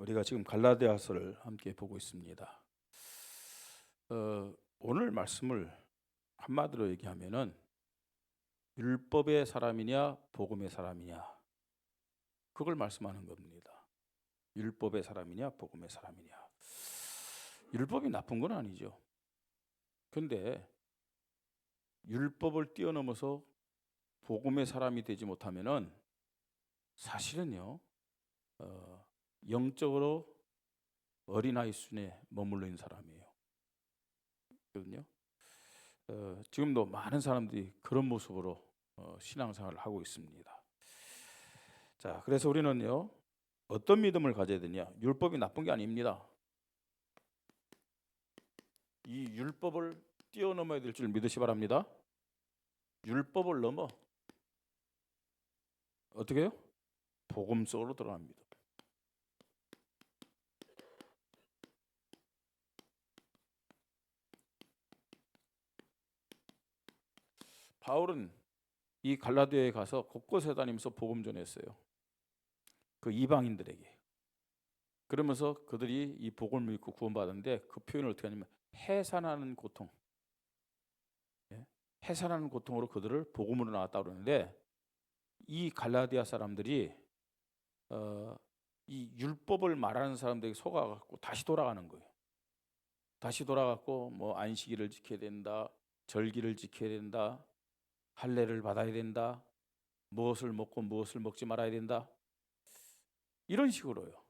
우리가 지금 갈라디아서를 함께 보고 있습니다. 오늘 말씀을 한마디로 얘기하면은 율법의 사람이냐 복음의 사람이냐 그걸 말씀하는 겁니다. 율법의 사람이냐 복음의 사람이냐. 율법이 나쁜 건 아니죠. 근데 율법을 뛰어넘어서 복음의 사람이 되지 못하면은 사실은요 영적으로 어린아이 순에 머물러 있는 사람이에요. 거든요. 지금도 많은 사람들이 그런 모습으로 신앙생활을 하고 있습니다. 자, 그래서 우리는요 어떤 믿음을 가져야 되냐? 율법이 나쁜 게 아닙니다. 이 율법을 뛰어넘어야 될 줄 믿으시 바랍니다. 율법을 넘어 어떻게 해요? 복음 속으로 들어갑니다. 바울은 이 갈라디아에 가서 곳곳에 다니면서 복음 전했어요. 그 이방인들에게. 그러면서 그들이 이 복음을 믿고 구원받았는데 그 표현을 어떻게 하냐면 해산하는 고통. 해산하는 고통으로 그들을 복음으로 나왔다 그러는데 이 갈라디아 사람들이 이 율법을 말하는 사람들에게 속아갖고 다시 돌아가는 거예요. 다시 돌아갖고 뭐 안식일을 지켜야 된다, 절기를 지켜야 된다, 할례를 받아야 된다, 무엇을 먹고 무엇을 먹지 말아야 된다, 이런 식으로요.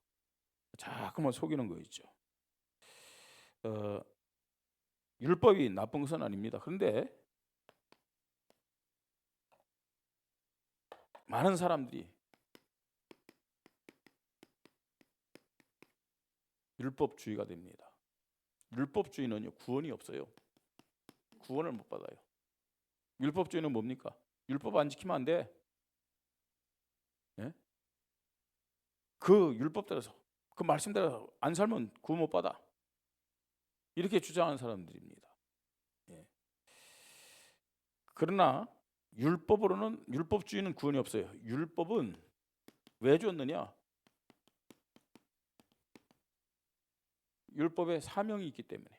자꾸만 속이는 거 있죠. 율법이 나쁜 것은 아닙니다. 그런데 많은 사람들이 율법주의가 됩니다. 율법주의는요 구원이 없어요. 구원을 못 받아요. 율법주의는 뭡니까? 율법 안 지키면 안 돼. 예? 그 율법대로서 그 말씀대로 안 살면 구원 못 받아. 이렇게 주장하는 사람들입니다. 예. 그러나 율법으로는 율법주의는 구원이 없어요. 율법은 왜 줬느냐? 율법의 사명이 있기 때문에.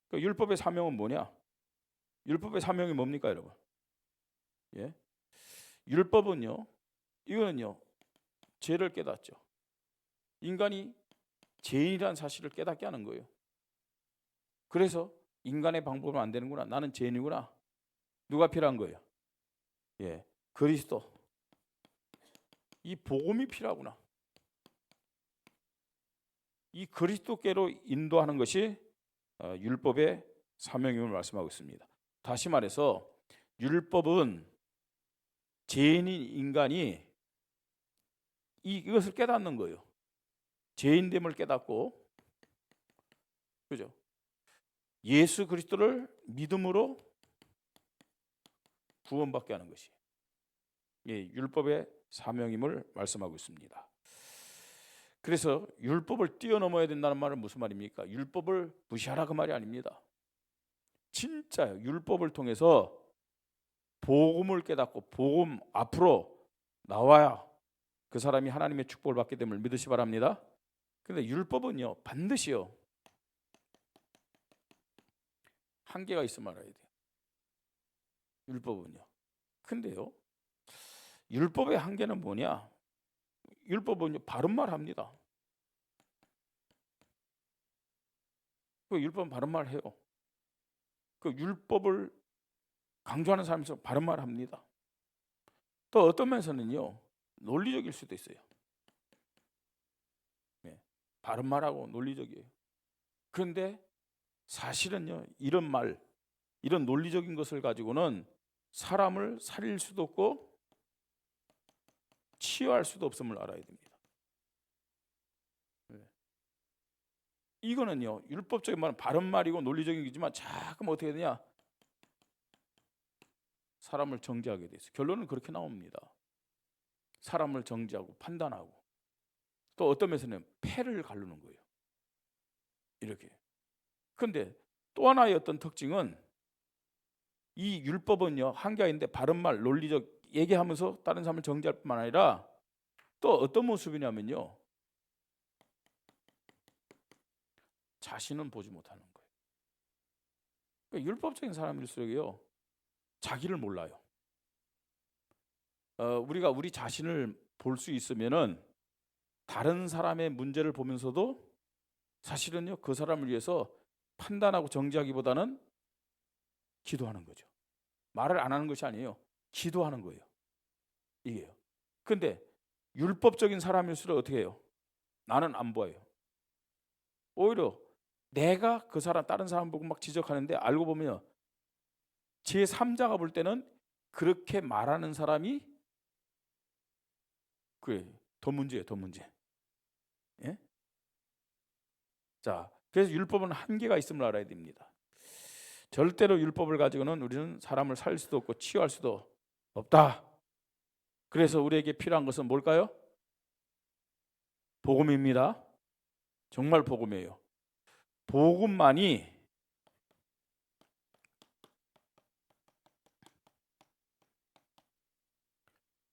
그 율법의 사명은 뭐냐? 율법의 사명이 뭡니까, 여러분? 예? 율법은요, 이거는요, 죄를 깨닫죠. 인간이 죄인이라는 사실을 깨닫게 하는 거예요. 그래서 인간의 방법은 안 되는구나. 나는 죄인이구나. 누가 필요한 거예요? 예, 그리스도. 이 복음이 필요하구나. 이 그리스도께로 인도하는 것이 율법의 사명임을 말씀하고 있습니다. 다시 말해서 율법은 죄인인 인간이 이것을 깨닫는 거예요. 죄인됨을 깨닫고, 그죠? 예수 그리스도를 믿음으로 구원받게 하는 것이 율법의 사명임을 말씀하고 있습니다. 그래서 율법을 뛰어넘어야 된다는 말은 무슨 말입니까? 율법을 무시하라 그 말이 아닙니다. 진짜 율법을 통해서 복음을 깨닫고 복음 앞으로 나와야 그 사람이 하나님의 축복을 받게 됨을 믿으시 바랍니다. 그런데 율법은요 반드시요 한계가 있으면 알아야 돼요. 율법은요. 근데요 율법의 한계는 뭐냐? 율법은요 바른 말 합니다. 그 율법은 바른 말 해요. 그 율법을 강조하는 사람에서 바른 말 합니다. 또 어떤 면에서는요 논리적일 수도 있어요. 네, 바른 말하고 논리적이에요. 그런데 사실은요 이런 말, 이런 논리적인 것을 가지고는 사람을 살릴 수도 없고 치유할 수도 없음을 알아야 됩니다. 네. 이거는요 율법적인 말은 바른 말이고 논리적인 거지만 자꾸 어떻게 되냐? 사람을 정죄하게 돼 있어요. 결론은 그렇게 나옵니다. 사람을 정죄하고 판단하고 또 어떤 면에서는 패를 가르는 거예요. 이렇게. 그런데 또 하나의 어떤 특징은 이 율법은요 한계가 있는데 바른 말, 논리적 얘기하면서 다른 사람을 정죄할 뿐만 아니라 또 어떤 모습이냐면요 자신은 보지 못하는 거예요. 그러니까 율법적인 사람일수록요 자기를 몰라요. 우리가 우리 자신을 볼 수 있으면은 다른 사람의 문제를 보면서도 사실은요 그 사람을 위해서 판단하고 정죄하기보다는 기도하는 거죠. 말을 안 하는 것이 아니에요. 기도하는 거예요. 이게요. 근데 율법적인 사람일수록 어떻게 해요? 나는 안 보여요. 오히려 내가 그 사람 다른 사람 보고 막 지적하는데 알고 보면 제3자가 볼 때는 그렇게 말하는 사람이 그래 더 문제예요. 더 문제. 예? 자, 그래서 율법은 한계가 있음을 알아야 됩니다. 절대로 율법을 가지고는 우리는 사람을 살 수도 없고 치유할 수도 없다. 그래서 우리에게 필요한 것은 뭘까요? 복음입니다. 정말 복음이에요. 복음만이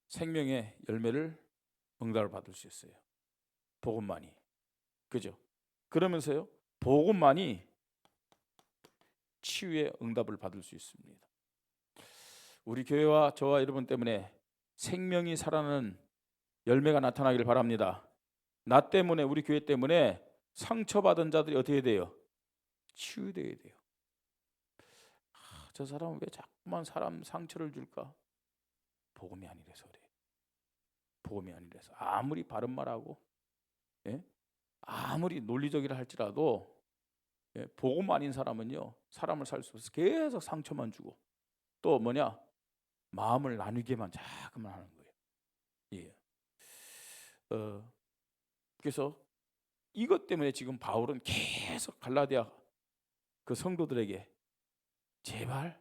생명의 열매를 응답을 받을 수 있어요. 복음만이. 그죠? 그러면서요. 복음만이 치유의 응답을 받을 수 있습니다. 우리 교회와 저와 여러분 때문에 생명이 살아나는 열매가 나타나기를 바랍니다. 나 때문에 우리 교회 때문에 상처받은 자들이 어떻게 돼요? 치유되어야 돼요. 저 사람은 왜 자꾸만 사람 상처를 줄까? 복음이 아니라서 그래요. 복음이 아니라서 아무리 바른 말하고 예? 아무리 논리적이라 할지라도 예? 복음 아닌 사람은요 사람을 살 수 없어서 계속 상처만 주고 또 뭐냐 마음을 나누게만 자꾸만 하는 거예요. 예. 그래서 이것 때문에 지금 바울은 계속 갈라디아 그 성도들에게 제발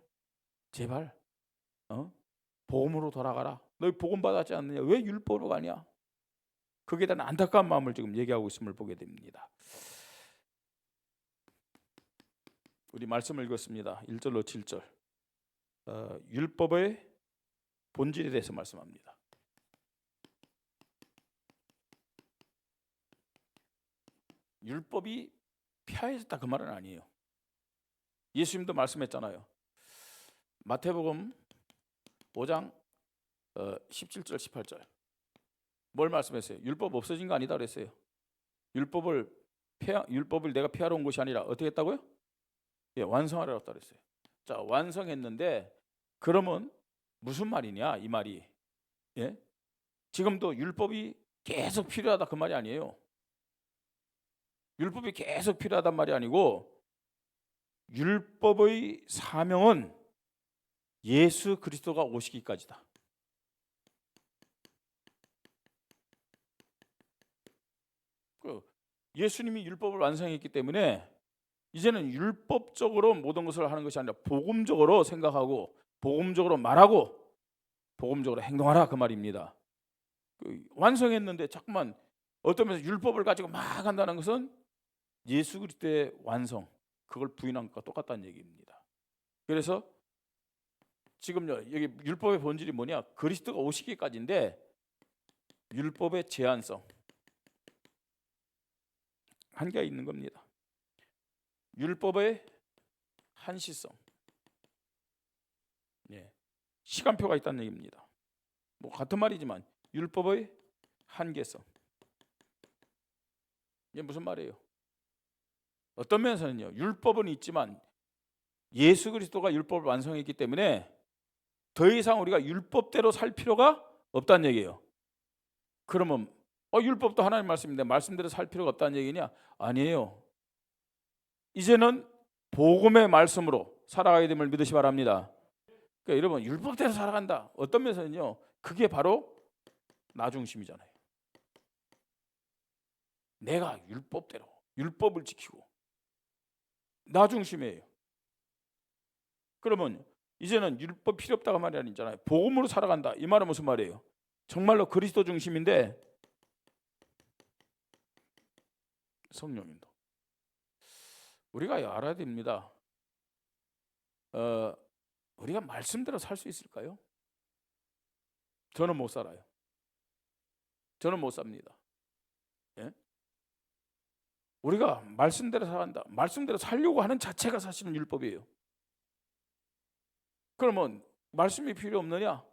복음으로 돌아가라. 너희 복음 받았지 않느냐? 왜 율법으로 가냐? 거기에 대한 안타까운 마음을 지금 얘기하고 있음을 보게 됩니다. 우리 말씀을 읽었습니다. 1절로 7절. 율법의 본질에 대해서 말씀합니다. 율법이 폐하해졌다 그 말은 아니에요. 예수님도 말씀했잖아요. 마태복음 5장 17절 18절. 뭘 말씀했어요? 율법 없어진 거 아니다 그랬어요. 율법을 내가 폐하러 온 것이 아니라 어떻게 했다고요? 예, 완성하려고 했다 그랬어요. 자, 완성했는데 그러면 무슨 말이냐 이 말이. 예? 지금도 율법이 계속 필요하다 그 말이 아니에요. 율법이 계속 필요하단 말이 아니고 율법의 사명은 예수 그리스도가 오시기까지다. 예수님이 율법을 완성했기 때문에 이제는 율법적으로 모든 것을 하는 것이 아니라 복음적으로 생각하고 복음적으로 말하고 복음적으로 행동하라 그 말입니다. 완성했는데 자꾸만 어떤 면에서 율법을 가지고 막 한다는 것은 예수 그리스도의 완성 그걸 부인한 것과 똑같다는 얘기입니다. 그래서 지금요 여기 율법의 본질이 뭐냐? 그리스도가 오시기까지인데 율법의 제한성 한계가 있는 겁니다. 율법의 한시성, 예, 시간표가 있다는 얘기입니다. 뭐 같은 말이지만 율법의 한계성 이게 무슨 말이에요? 어떤 면에서는요 율법은 있지만 예수 그리스도가 율법을 완성했기 때문에 더 이상 우리가 율법대로 살 필요가 없다는 얘기예요. 그러면 율법도 하나님 말씀인데 말씀대로 살 필요가 없다는 얘기냐? 아니에요. 이제는 복음의 말씀으로 살아가야 됨을 믿으시 바랍니다. 그러니까 여러분 율법대로 살아간다. 어떤 면에서는요 그게 바로 나 중심이잖아요. 내가 율법대로 율법을 지키고 나 중심이에요. 그러면 이제는 율법 필요 없다고 말이 아니잖아요. 복음으로 살아간다. 이 말은 무슨 말이에요? 정말로 그리스도 중심인데 성령님도 우리가 알아야 됩니다. 우리가 말씀대로 살 수 있을까요? 저는 못 살아요. 저는 못 삽니다. 예? 우리가 말씀대로 살아간다. 말씀대로 살려고 하는 자체가 사실은 율법이에요. 그러면 말씀이 필요 없느냐?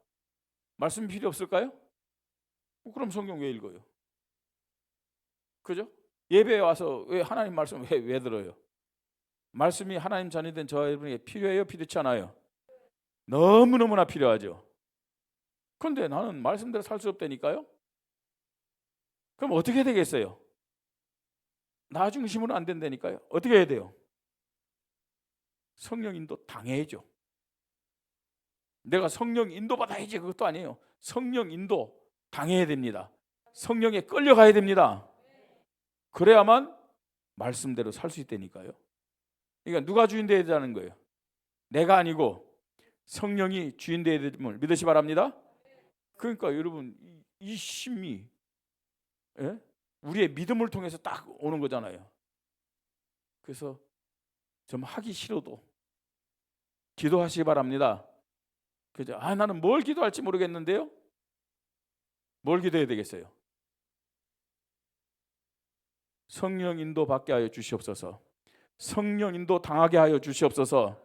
말씀이 필요 없을까요? 그럼 성경 왜 읽어요? 그죠? 예배에 와서 왜 하나님 말씀 왜 들어요? 말씀이 하나님 자녀된 저와 여러분에게 필요해요? 필요치 않아요? 너무너무나 필요하죠. 그런데 나는 말씀대로 살 수 없다니까요? 그럼 어떻게 되겠어요? 나 중심으로 안 된다니까요? 어떻게 해야 돼요? 성령 인도 당해야죠. 내가 성령 인도 받아야지 그것도 아니에요. 성령 인도 당해야 됩니다. 성령에 끌려가야 됩니다. 그래야만 말씀대로 살 수 있다니까요. 그러니까 누가 주인 되어야 되는 거예요? 내가 아니고 성령이 주인 되어야 됨을 믿으시 바랍니다. 그러니까 여러분 이 심리, 예? 우리의 믿음을 통해서 딱 오는 거잖아요. 그래서 좀 하기 싫어도 기도하시기 바랍니다. 그죠? 나는 뭘 기도할지 모르겠는데요. 뭘 기도해야 되겠어요? 성령 인도 받게 하여 주시옵소서. 성령 인도 당하게 하여 주시옵소서.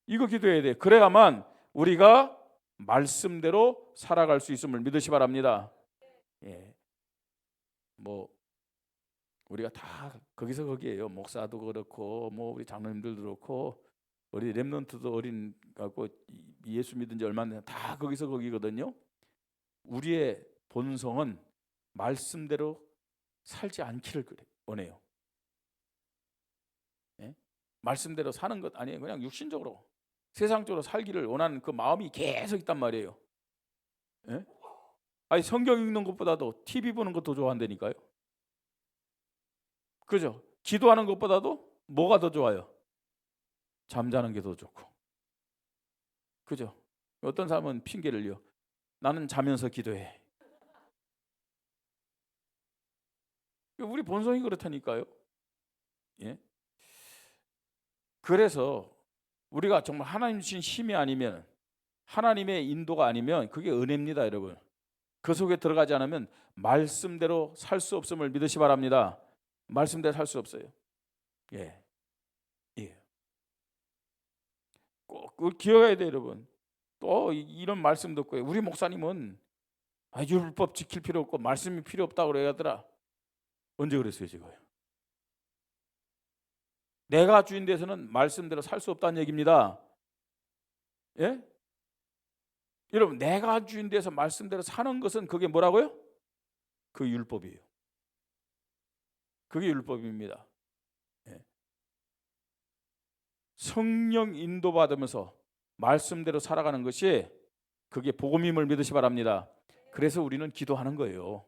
이거 기도해야 돼. 그래야만 우리가 말씀대로 살아갈 수 있음을 믿으시 바랍니다. 예. 뭐 우리가 다 거기서 거기에요. 목사도 그렇고 뭐 우리 장로님들도 그렇고 우리 렘넌트도 어린 갖고 예수 믿은 지 얼마 안 돼 다 거기서 거기거든요. 우리의 본성은 말씀대로 살지 않기를 원해요. 예? 말씀대로 사는 것 아니에요. 그냥 육신적으로 세상적으로 살기를 원하는 그 마음이 계속 있단 말이에요. 예? 아니 성경 읽는 것보다도 TV 보는 것 더 좋아한다니까요. 그죠? 기도하는 것보다도 뭐가 더 좋아요? 잠자는 게 더 좋고. 그죠? 어떤 사람은 핑계를요. 나는 자면서 기도해. 우리 본성이 그렇다니까요. 예? 그래서 우리가 정말 하나님 주신 힘이 아니면 하나님의 인도가 아니면 그게 은혜입니다, 여러분. 그 속에 들어가지 않으면 말씀대로 살 수 없음을 믿으시 바랍니다. 말씀대로 살 수 없어요. 예, 예. 꼭 기억해야 돼요, 여러분. 또 이런 말씀 듣고 우리 목사님은 율법 지킬 필요 없고 말씀이 필요 없다고 그래야더라. 언제 그랬어요, 제가요? 내가 주인 돼서는 말씀대로 살 수 없다는 얘기입니다. 예? 여러분, 내가 주인 돼서 말씀대로 사는 것은 그게 뭐라고요? 그 율법이에요. 그게 율법입니다. 예. 성령 인도받으면서 말씀대로 살아가는 것이 그게 복음임을 믿으시 바랍니다. 그래서 우리는 기도하는 거예요.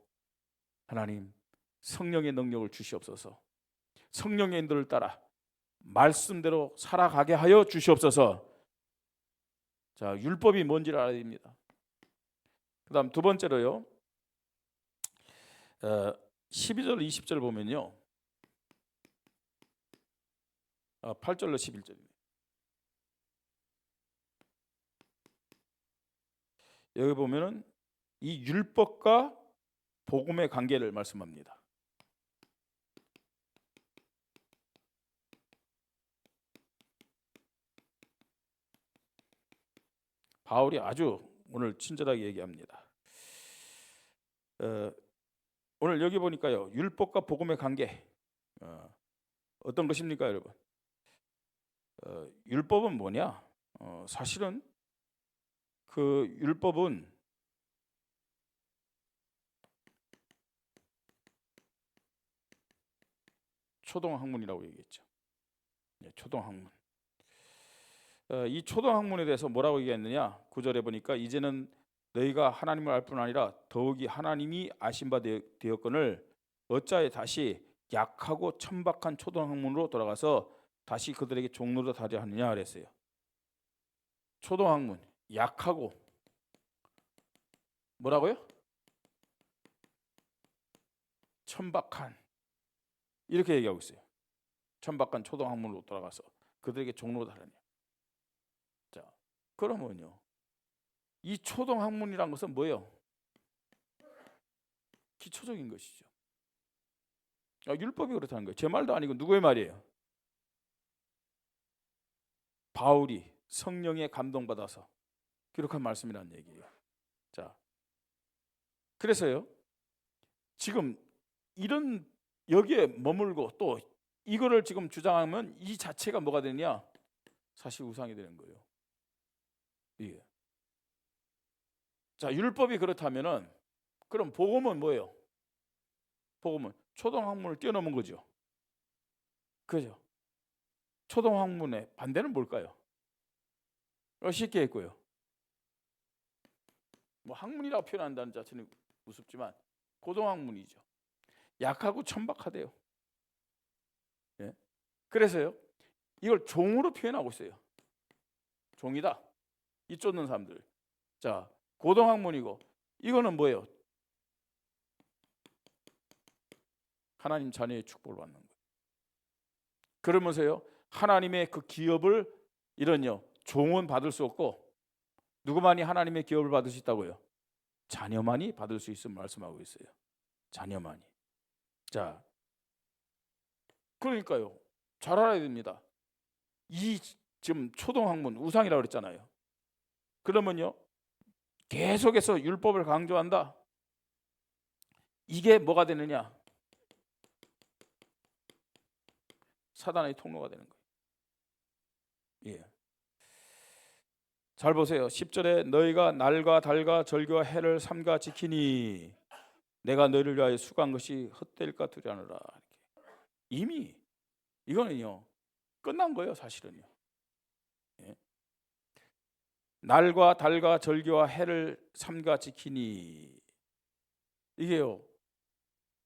하나님, 성령의 능력을 주시옵소서. 성령의 인도를 따라 말씀대로 살아가게 하여 주시옵소서. 자, 율법이 뭔지를 알아야 됩니다. 그다음 두 번째로요. 12절 20절 보면요. 8절로 11절입니다. 여기 보면은 이 율법과 복음의 관계를 말씀합니다. 바울이 아주 오늘 친절하게 얘기합니다. 오늘 여기 보니까요. 율법과 복음의 관계 어떤 것입니까, 여러분? 율법은 뭐냐? 사실은 그 율법은 초동학문이라고 얘기했죠. 네, 초동학문. 이 초동학문에 대해서 뭐라고 얘기했느냐? 9절에 보니까 이제는 너희가 하나님을 알 뿐 아니라 더욱이 하나님이 아신 바 되었거늘 어찌하여 다시 약하고 천박한 초동학문으로 돌아가서 다시 그들에게 종로로 하려 하느냐 그랬어요. 초동학문, 약하고 뭐라고요? 천박한 이렇게 얘기하고 있어요. 천박한 초동학문으로 돌아가서 그들에게 종로로 하느냐. 자, 그러면요. 이 초동학문이란 것은 뭐예요? 기초적인 것이죠. 율법이 그렇다는 거예요. 제 말도 아니고 누구의 말이에요? 바울이 성령에 감동받아서 기록한 말씀이라는 얘기예요. 자, 그래서요, 지금 이런 여기에 머물고 또 이거를 지금 주장하면 이 자체가 뭐가 되냐? 사실 우상이 되는 거예요. 예. 자, 율법이 그렇다면은 그럼 복음은 뭐예요? 복음은 초등학문을 뛰어넘은 거죠. 그죠? 초등학문의 반대는 뭘까요? 쉽게 했고요. 뭐 학문이라고 표현한다는 자체는 우습지만 고등학문이죠. 약하고 천박하대요. 예? 그래서요, 이걸 종으로 표현하고 있어요. 종이다. 이 쫓는 사람들. 자, 고등학문이고 이거는 뭐예요? 하나님 자녀의 축복을 받는 거예요. 그러면서요, 하나님의 그 기업을 이런요, 종은 받을 수 없고 누구만이 하나님의 기업을 받을 수 있다고요? 자녀만이 받을 수 있음을 말씀하고 있어요. 자녀만이. 자, 그러니까요, 잘 알아야 됩니다. 이 지금 초등학문 우상이라고 그랬잖아요. 그러면요, 계속해서 율법을 강조한다. 이게 뭐가 되느냐? 사단의 통로가 되는 거예요. 예. 잘 보세요. 10절에 너희가 날과 달과 절기와 해를 삼가 지키니 내가 너희를 위하여 수고한 것이 헛될까 두려하노라. 이미 이거는요, 끝난 거예요, 사실은요. 예. 날과 달과 절기와 해를 삼가 지키니, 이게요,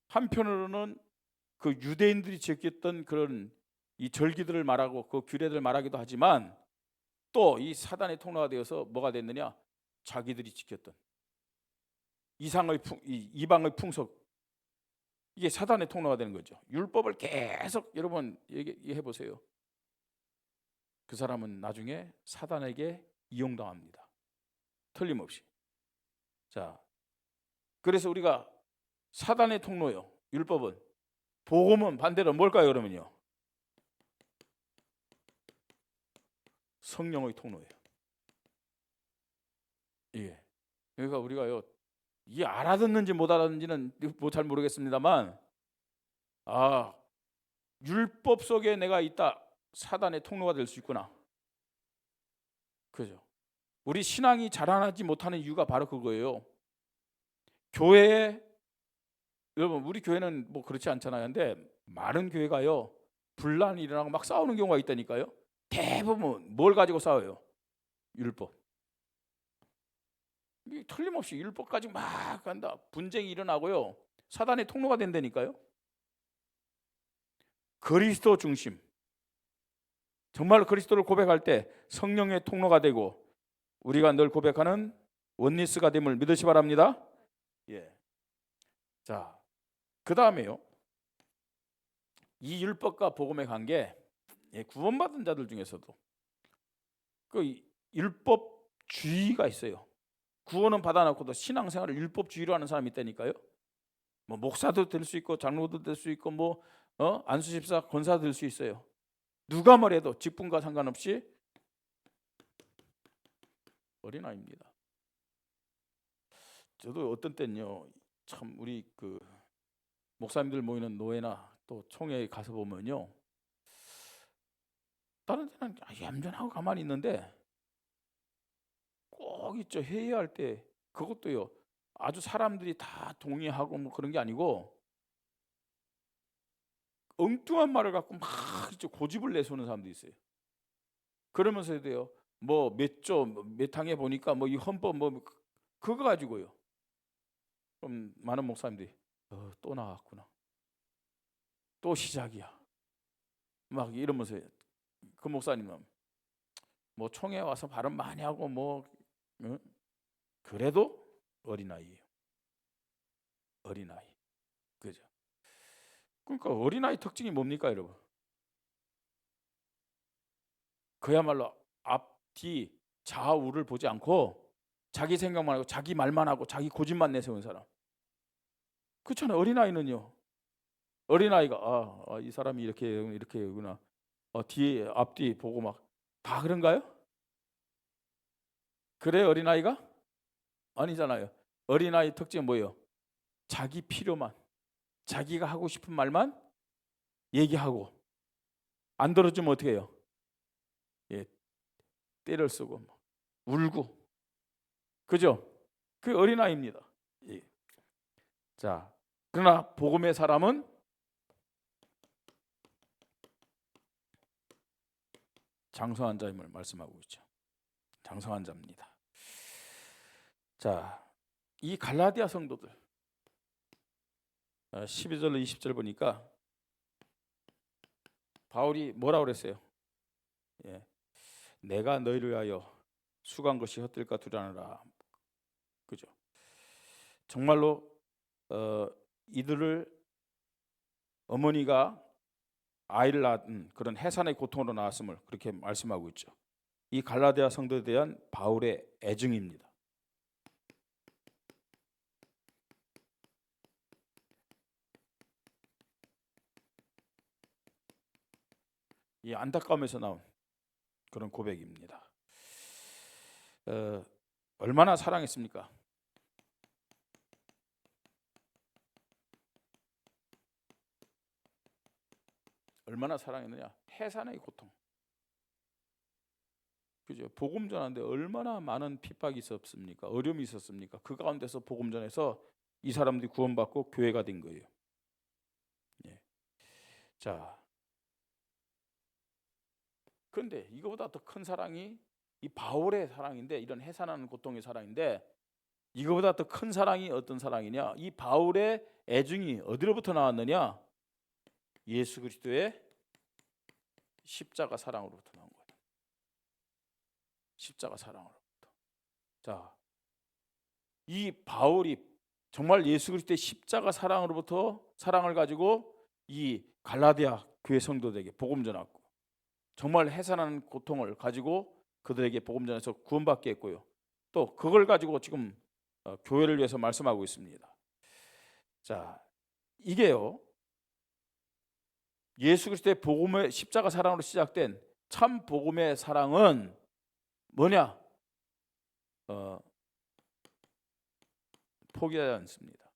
한편으로는 그 유대인들이 지켰던 그런 이 절기들을 말하고 그 규례들을 말하기도 하지만 또 이 사단의 통로가 되어서 뭐가 됐느냐? 자기들이 지켰던 이방의 풍속, 이게 사단의 통로가 되는 거죠. 율법을 계속 여러분 얘기해 보세요. 그 사람은 나중에 사단에게 이용당합니다. 틀림없이. 자, 그래서 우리가 사단의 통로요, 율법은. 복음은 반대로 뭘까요, 그러면요? 성령의 통로예요. 예. 그러니까 우리가요, 이 알아듣는지 못 알아듣는지는 잘 모르겠습니다만, 율법 속에 내가 있다. 사단의 통로가 될 수 있구나. 그죠? 우리 신앙이 자라나지 못하는 이유가 바로 그거예요. 교회에, 여러분, 우리 교회는 뭐 그렇지 않잖아요. 근데 많은 교회가요, 분란이 일어나고 막 싸우는 경우가 있다니까요. 대부분 뭘 가지고 싸워요? 율법. 틀림없이 율법까지 막 간다. 분쟁이 일어나고요, 사단의 통로가 된다니까요. 그리스도 중심, 정말 그리스도를 고백할 때 성령의 통로가 되고 우리가 늘 고백하는 원리스가 됨을 믿으시 바랍니다. 예. 자, 그 다음에요, 이 율법과 복음의 관계, 구원받은 자들 중에서도 그 율법주의가 있어요. 구원은 받아놓고도 신앙생활을 율법주의로 하는 사람이 있다니까요. 뭐 목사도 될 수 있고 장로도 될 수 있고 뭐 안수집사 권사도 될 수 있어요. 누가 뭐래도 직분과 상관없이 어린아이입니다. 저도 어떤 때는요, 참 우리 그 목사님들 모이는 노회나 또 총회에 가서 보면요, 다른 데는 얌전하고 가만히 있는데 꼭 있죠, 회의할 때. 그것도요, 아주 사람들이 다 동의하고 뭐 그런 게 아니고 엉뚱한 말을 갖고 막 고집을 내세우는 사람도 있어요. 그러면서도요, 뭐 몇 항에 보니까 뭐 이 헌법 뭐 그거 가지고요, 좀 많은 목사님들이 또 나왔구나, 또 시작이야, 막 이러면서. 그 목사님은 뭐 총회 와서 발언 많이 하고 뭐 그래도 어린아이예요. 어린아이. 그죠? 그러니까 어린아이 특징이 뭡니까, 여러분? 그야말로 앞뒤 좌우를 보지 않고 자기 생각만 하고 자기 말만 하고 자기 고집만 내세운 사람. 그렇잖아요. 어린아이는요, 어린아이가 이 사람이 이렇게구나. 뒤에 앞뒤 보고 막 다 그런가요? 그래 어린아이가? 아니잖아요. 어린아이 특징은 뭐예요? 자기 필요만, 자기가 하고 싶은 말만 얘기하고 안 들어주면 어떻게 해요? 예, 때를 쓰고 울고, 그죠? 그 어린아이입니다. 예. 자, 그러나 복음의 사람은 장성한 자임을 말씀하고 있죠. 장성한 자입니다. 자, 이 갈라디아 성도들 12절 20절 보니까 바울이 뭐라고 그랬어요? 예, 내가 너희를 위하여 수고한 것이 헛될까 두려워하노라. 그죠? 정말로 이들을 어머니가 아이를 낳은 그런 해산의 고통으로 낳았음을 그렇게 말씀하고 있죠. 이 갈라디아 성도에 대한 바울의 애증입니다. 이 안타까움에서 나온 그런 고백입니다. 얼마나 사랑했습니까? 얼마나 사랑했느냐? 해산의 고통. 그죠? 복음 전하는데 얼마나 많은 핍박이 있었습니까? 어려움이 있었습니까? 그 가운데서 복음 전해서 이 사람들이 구원받고 교회가 된 거예요. 예. 자, 그런데 이거보다 더 큰 사랑이 이 바울의 사랑인데, 이런 해산하는 고통의 사랑인데, 이거보다 더 큰 사랑이 어떤 사랑이냐? 이 바울의 애증이 어디로부터 나왔느냐? 예수 그리스도의 십자가 사랑으로부터 나온 거예요. 십자가 사랑으로부터. 자, 이 바울이 정말 예수 그리스도의 십자가 사랑으로부터 사랑을 가지고 이 갈라디아 교회 성도들에게 복음 전하고, 정말 해산하는 고통을 가지고 그들에게 복음 전해서 구원받게 했고요. 또 그걸 가지고 지금 교회를 위해서 말씀하고 있습니다. 자, 이게요, 예수 그리스도의 복음의 십자가 사랑으로 시작된 참 복음의 사랑은 뭐냐? 포기하지 않습니다.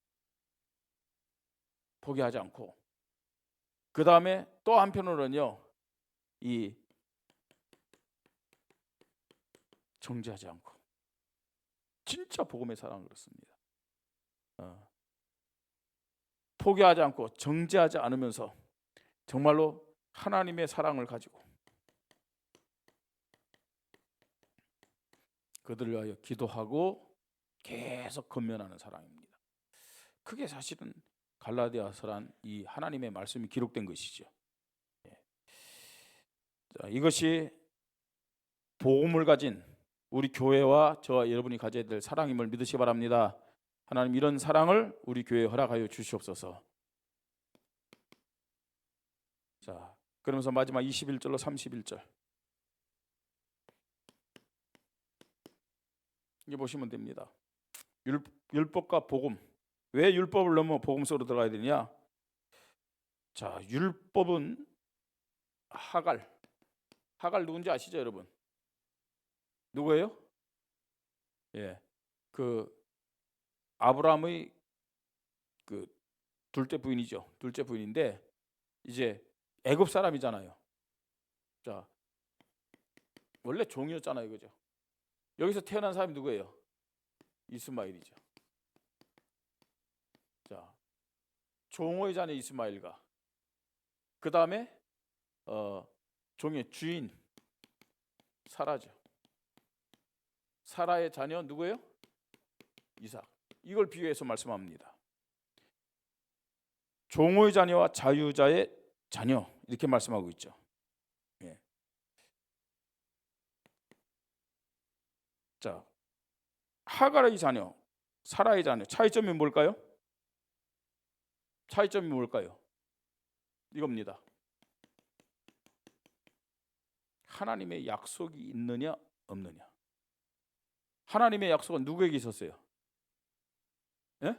포기하지 않고, 그 다음에 또 한편으로는요, 이 정죄하지 않고, 진짜 복음의 사랑은 그렇습니다. 포기하지 않고 정죄하지 않으면서 정말로 하나님의 사랑을 가지고 그들을 위하여 기도하고 계속 건면하는 사랑입니다. 그게 사실은 갈라디아서란 이 하나님의 말씀이 기록된 것이죠. 자, 이것이 복음을 가진 우리 교회와 저와 여러분이 가져야 될 사랑임을 믿으시기 바랍니다. 하나님, 이런 사랑을 우리 교회에 허락하여 주시옵소서. 자, 그러면서 마지막 21절로 31절 이게 보시면 됩니다. 율법과 복음. 왜 율법을 넘어 복음 속으로 들어가야 되냐? 자, 율법은 하갈 누군지 아시죠, 여러분? 누구예요? 예, 그 아브라함의 그 둘째 부인이죠. 둘째 부인인데 이제 애굽 사람이잖아요. 자, 원래 종이었잖아요, 그죠? 여기서 태어난 사람이 누구예요? 이스마엘이죠. 자, 종의 자녀 이스마엘과 그 다음에 종의 주인 사라죠. 사라의 자녀 누구예요? 이삭. 이걸 비유해서 말씀합니다. 종의 자녀와 자유자의 자녀, 이렇게 말씀하고 있죠. 예. 자, 하갈의 자녀, 사라의 자녀, 차이점이 뭘까요? 차이점이 뭘까요? 이겁니다. 하나님의 약속이 있느냐 없느냐. 하나님의 약속은 누구에게 있었어요? 예?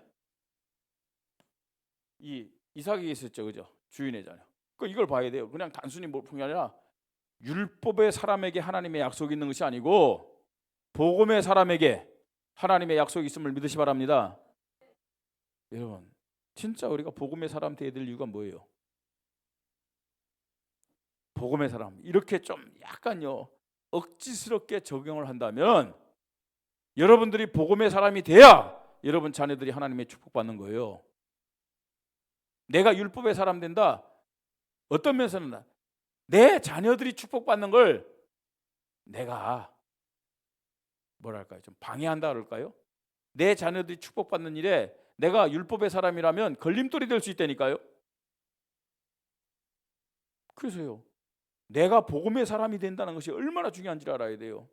이 이삭이 있었죠, 그죠? 주인의 자녀. 이걸 봐야 돼요. 그냥 단순히 물품이 아니라 율법의 사람에게 하나님의 약속이 있는 것이 아니고 복음의 사람에게 하나님의 약속이 있음을 믿으시 바랍니다. 여러분, 진짜 우리가 복음의 사람 되어야 될 이유가 뭐예요? 복음의 사람 이렇게 좀 약간요 억지스럽게 적용을 한다면 여러분들이 복음의 사람이 돼야 여러분 자녀들이 하나님의 축복받는 거예요. 내가 율법의 사람 된다. 어떤 면에서는 내 자녀들이 축복받는 걸 내가 뭐랄까요? 좀 방해한다 그럴까요? 내 자녀들이 축복받는 일에 내가 율법의 사람이라면 걸림돌이 될 수 있다니까요. 그래서요. 내가 복음의 사람이 된다는 것이 얼마나 중요한지 알아야 돼요.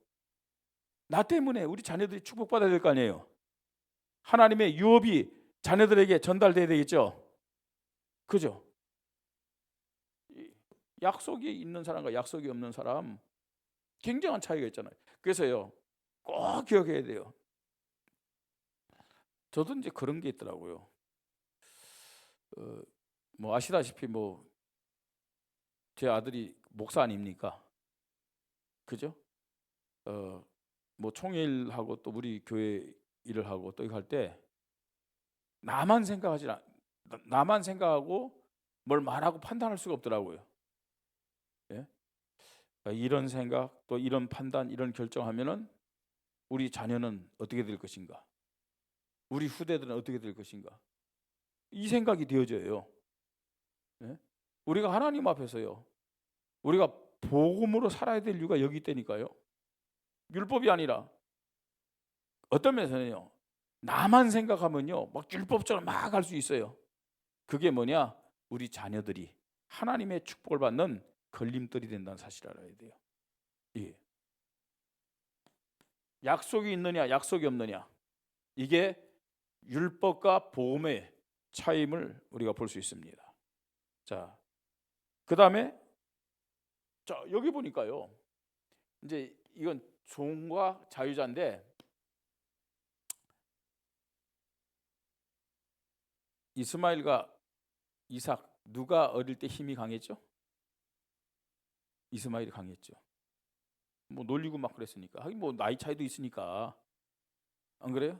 나 때문에 우리 자녀들이 축복받아야 될 거 아니에요. 하나님의 유업이 자녀들에게 전달돼야 되겠죠. 그죠? 약속이 있는 사람과 약속이 없는 사람 굉장한 차이가 있잖아요. 그래서요. 꼭 기억해야 돼요. 저도 이제 그런 게 있더라고요. 뭐 아시다시피 뭐 제 아들이 목사 아닙니까? 그죠? 뭐 총회일하고 또 우리 교회 일을 하고 또 이거 할 때 나만 생각하고 뭘 말하고 판단할 수가 없더라고요. 예? 이런 생각 또 이런 판단 이런 결정하면은 우리 자녀는 어떻게 될 것인가? 우리 후대들은 어떻게 될 것인가? 이 생각이 되어져요. 예? 우리가 하나님 앞에서요. 우리가 복음으로 살아야 될 이유가 여기 있다니까요. 율법이 아니라 어떤 면에서는요. 나만 생각하면요. 막 율법처럼 막 할 수 있어요. 그게 뭐냐? 우리 자녀들이 하나님의 축복을 받는 걸림돌이 된다는 사실을 알아야 돼요. 예. 약속이 있느냐 약속이 없느냐 이게 율법과 복음의 차이임을 우리가 볼 수 있습니다. 자, 그 다음에 자 여기 보니까요. 이제 이건 종과 자유자인데 이스마엘과 이삭 누가 어릴 때 힘이 강했죠? 이스마엘이 강했죠. 뭐 놀리고 막 그랬으니까. 하긴 뭐 나이 차이도 있으니까. 안 그래요?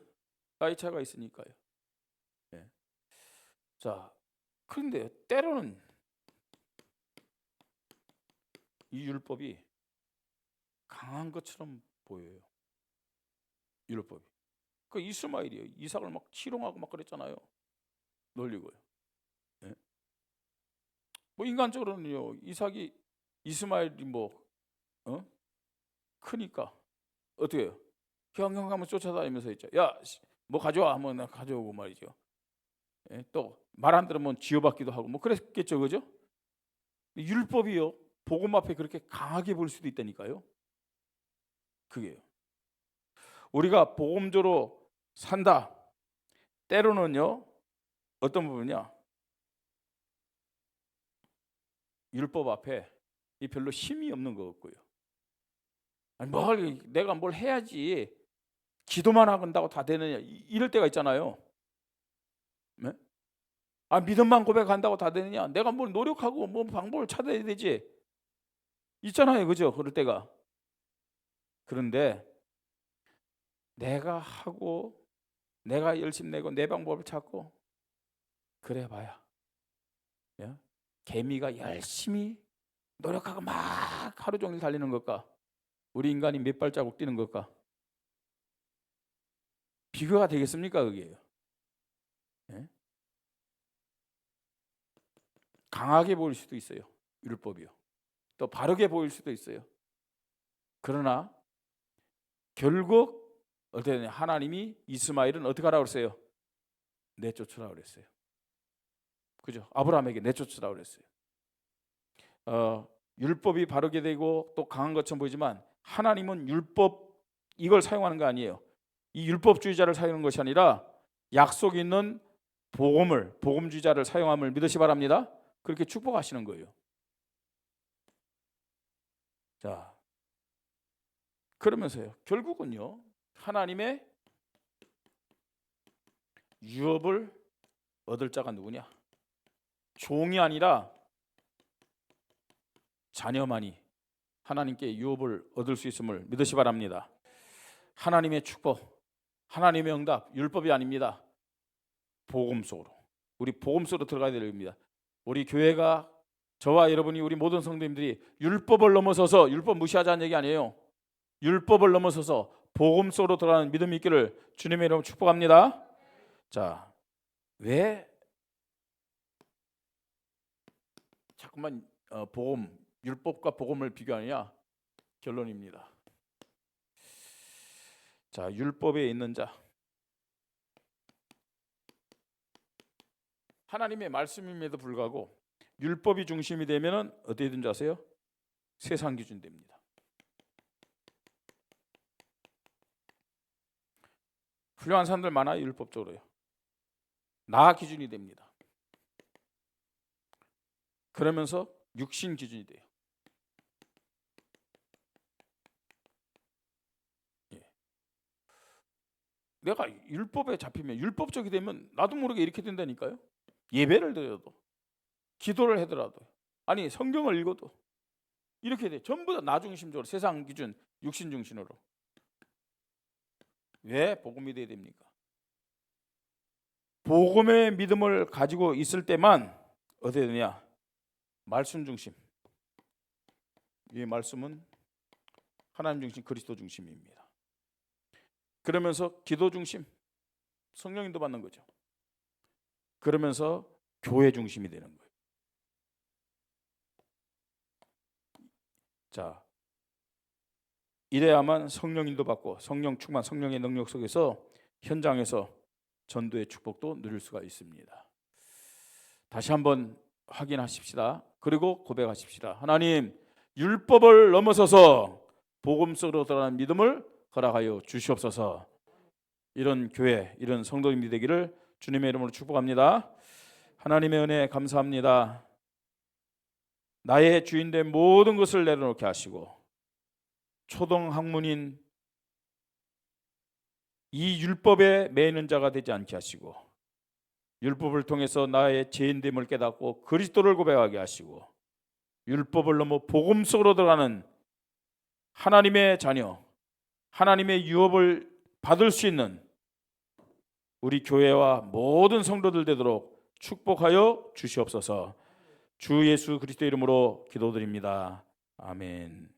나이 차이가 있으니까요. 예. 자, 그런데 때로는 이 율법이 강한 것처럼 보여요. 율법이. 그 이스마엘이에요. 이삭을 막 희롱하고 막 그랬잖아요. 놀리고요. 예? 뭐 인간적으로는요. 이스마엘이 뭐 크니까 어떻게 해요? 형형 하면 쫓아다니면서 있죠. 야, 뭐 가져와 하면 나 가져오고 말이죠. 예? 또 말 안 들으면 쥐어받기도 하고 뭐 그랬겠죠, 그죠? 율법이요. 복음 앞에 그렇게 강하게 볼 수도 있다니까요. 그게요. 우리가 복음적으로 산다. 때로는요. 어떤 부분이냐? 율법 앞에 이 별로 힘이 없는 것 같고요. 아니 내가 뭘 해야지 기도만 한다고 다 되느냐 이럴 때가 있잖아요. 네? 믿음만 고백한다고 다 되느냐? 내가 뭘 노력하고 뭐 방법을 찾아야 되지. 있잖아요, 그죠? 그럴 때가. 그런데 내가 하고 내가 열심히 내고 내 방법을 찾고 그래봐야 개미가 열심히 노력하고 막 하루 종일 달리는 것과 우리 인간이 몇 발자국 뛰는 것과 비교가 되겠습니까? 그게요. 예? 강하게 보일 수도 있어요. 율법이요. 또 바르게 보일 수도 있어요. 그러나 결국 어떻게 하나님이 이스마엘은 어떻게 하라고 그랬어요? 내쫓으라고 그랬어요. 그죠? 아브라함에게 내쫓으라고 그랬어요. 율법이 바르게 되고 또 강한 것처럼 보이지만 하나님은 율법 이걸 사용하는 거 아니에요. 이 율법주의자를 사용하는 것이 아니라 약속 있는 복음주의자를 사용함을 믿으시 바랍니다. 그렇게 축복하시는 거예요. 자, 그러면서요. 결국은요. 하나님의 유업을 얻을 자가 누구냐? 종이 아니라 자녀만이 하나님께 유업을 얻을 수 있음을 믿으시 바랍니다. 하나님의 축복, 하나님의 응답, 율법이 아닙니다. 복음 속으로, 우리 복음 속으로 들어가야 됩니다. 우리 교회가, 저와 여러분이, 우리 모든 성도님들이 율법을 넘어서서, 율법 무시하자는 얘기 아니에요. 율법을 넘어서서 복음 속으로 들어가는 믿음이 있기를 주님의 이름으로 축복합니다. 자, 왜 자꾸만 복음, 율법과 복음을 비교하느냐? 결론입니다. 자, 율법에 있는 자, 하나님의 말씀임에도 불구하고 율법이 중심이 되면은 어떻게 되는지 아세요? 세상 기준 됩니다. 훌륭한 사람들 많아요. 율법적으로요. 나 기준이 됩니다. 그러면서 육신 기준이 돼요. 내가 율법에 잡히면, 율법적이 되면 나도 모르게 이렇게 된다니까요. 예배를 드려도, 기도를 하더라도, 아니 성경을 읽어도 이렇게 돼. 전부 다 나 중심적으로, 세상 기준, 육신 중심으로. 왜 복음이 돼야 됩니까? 복음의 믿음을 가지고 있을 때만 어떻게 되냐? 말씀 중심. 이 말씀은 하나님 중심, 그리스도 중심입니다. 그러면서 기도 중심, 성령 인도 받는 거죠. 그러면서 교회 중심이 되는 거예요. 자, 이래야만 성령 인도 받고 성령 충만, 성령의 능력 속에서 현장에서 전도의 축복도 누릴 수가 있습니다. 다시 한번 확인하십시다. 그리고 고백하십시다. 하나님, 율법을 넘어서서 복음 속으로 들어가는 믿음을 허락하여 주시옵소서. 이런 교회, 이런 성도님이 되기를 주님의 이름으로 축복합니다. 하나님의 은혜 감사합니다. 나의 주인된 모든 것을 내려놓게 하시고 초등학문인 이 율법에 매이는 자가 되지 않게 하시고, 율법을 통해서 나의 죄인됨을 깨닫고 그리스도를 고백하게 하시고, 율법을 넘어 복음 속으로 들어가는 하나님의 자녀, 하나님의 유업을 받을 수 있는 우리 교회와 모든 성도들 되도록 축복하여 주시옵소서. 주 예수 그리스도 이름으로 기도드립니다. 아멘.